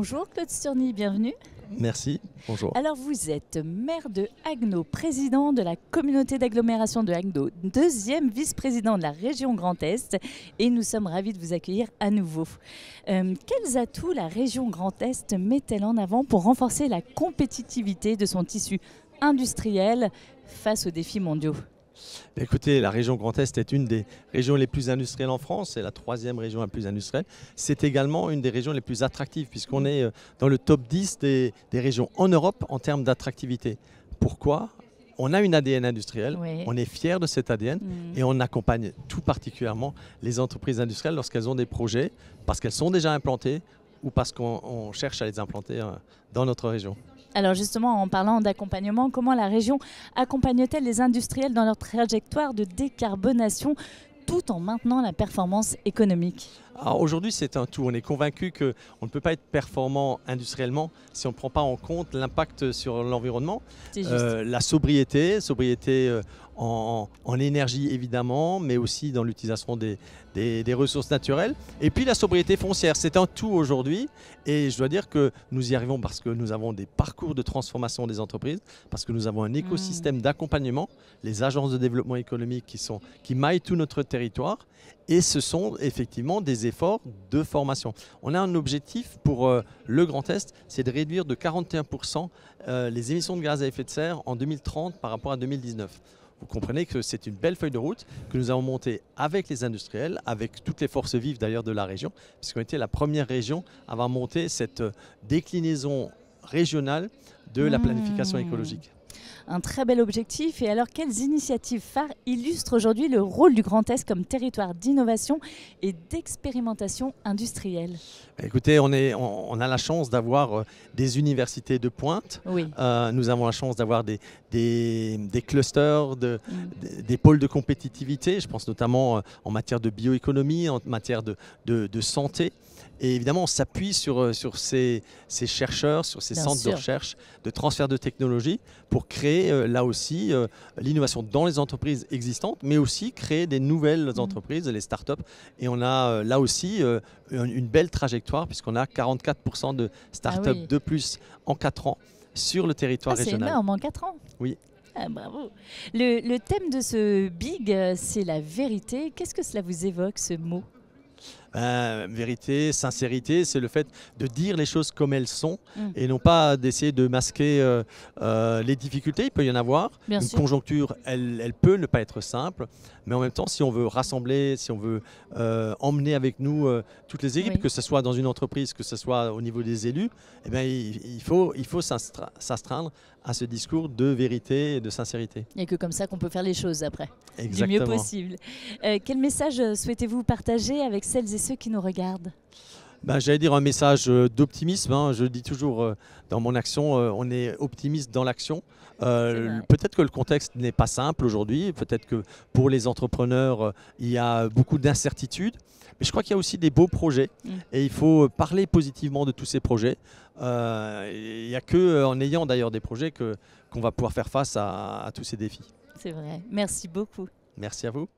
Bonjour Claude Sturny, bienvenue. Merci, bonjour. Alors vous êtes maire de Haguenau, président de la communauté d'agglomération de Haguenau, deuxième vice-président de la région Grand Est et nous sommes ravis de vous accueillir à nouveau. Quels atouts la région Grand Est met-elle en avant pour renforcer la compétitivité de son tissu industriel face aux défis mondiaux ? Écoutez, la région Grand Est est une des régions les plus industrielles en France, c'est la troisième région la plus industrielle. C'est également une des régions les plus attractives puisqu'on est dans le top 10 des régions en Europe en termes d'attractivité. Pourquoi ? On a une ADN industrielle, oui. On est fiers de cet ADN et on accompagne tout particulièrement les entreprises industrielles lorsqu'elles ont des projets, parce qu'elles sont déjà implantées ou parce qu'on cherche à les implanter dans notre région. Alors justement, en parlant d'accompagnement, comment la région accompagne-t-elle les industriels dans leur trajectoire de décarbonation tout en maintenant la performance économique ? Alors aujourd'hui, c'est un tout. On est convaincu qu'on ne peut pas être performant industriellement si on ne prend pas en compte l'impact sur l'environnement. La sobriété en énergie évidemment, mais aussi dans l'utilisation des ressources naturelles. Et puis la sobriété foncière, c'est un tout aujourd'hui. Et je dois dire que nous y arrivons parce que nous avons des parcours de transformation des entreprises, parce que nous avons un écosystème d'accompagnement, les agences de développement économique qui maillent tout notre territoire. Et ce sont effectivement des efforts de formation. On a un objectif pour le Grand Est, c'est de réduire de 41% les émissions de gaz à effet de serre en 2030 par rapport à 2019. Vous comprenez que c'est une belle feuille de route que nous avons montée avec les industriels, avec toutes les forces vives d'ailleurs de la région, puisqu'on était la première région à avoir monté cette déclinaison régionale de la planification écologique. Un très bel objectif. Et alors, quelles initiatives phares illustrent aujourd'hui le rôle du Grand Est comme territoire d'innovation et d'expérimentation industrielle ? Écoutez, on a la chance d'avoir des universités de pointe. Oui. Nous avons la chance d'avoir des clusters, des pôles de compétitivité. Je pense notamment en matière de bioéconomie, en matière de santé. Et évidemment, on s'appuie sur ces chercheurs, sur ces centres de recherche, de transfert de technologie pour créer là aussi l'innovation dans les entreprises existantes, mais aussi créer des nouvelles entreprises, les startups. Et on a là aussi une belle trajectoire puisqu'on a 44% de startups de plus en 4 ans sur le territoire régional. C'est énorme, en 4 ans. Oui. Ah, bravo. Le thème de ce BIG, c'est la vérité. Qu'est-ce que cela vous évoque, ce mot ? Vérité, sincérité, c'est le fait de dire les choses comme elles sont et non pas d'essayer de masquer les difficultés. Il peut y en avoir. Une conjoncture, elle peut ne pas être simple, mais en même temps, si on veut rassembler, si on veut emmener avec nous toutes les équipes, que ce soit dans une entreprise, que ce soit au niveau des élus, eh bien, il faut s'astreindre à ce discours de vérité et de sincérité. Il n'y a que comme ça qu'on peut faire les choses après, Exactement. du mieux possible. Quel message souhaitez-vous partager avec celles et ceux qui nous regardent ? J'allais dire un message d'optimisme. Je dis toujours dans mon action, on est optimiste dans l'action. Peut-être que le contexte n'est pas simple aujourd'hui, peut-être que pour les entrepreneurs, il y a beaucoup d'incertitudes. Mais je crois qu'il y a aussi des beaux projets et il faut parler positivement de tous ces projets. Il n'y a qu'en ayant d'ailleurs des projets qu'on va pouvoir faire face à tous ces défis. C'est vrai. Merci beaucoup. Merci à vous.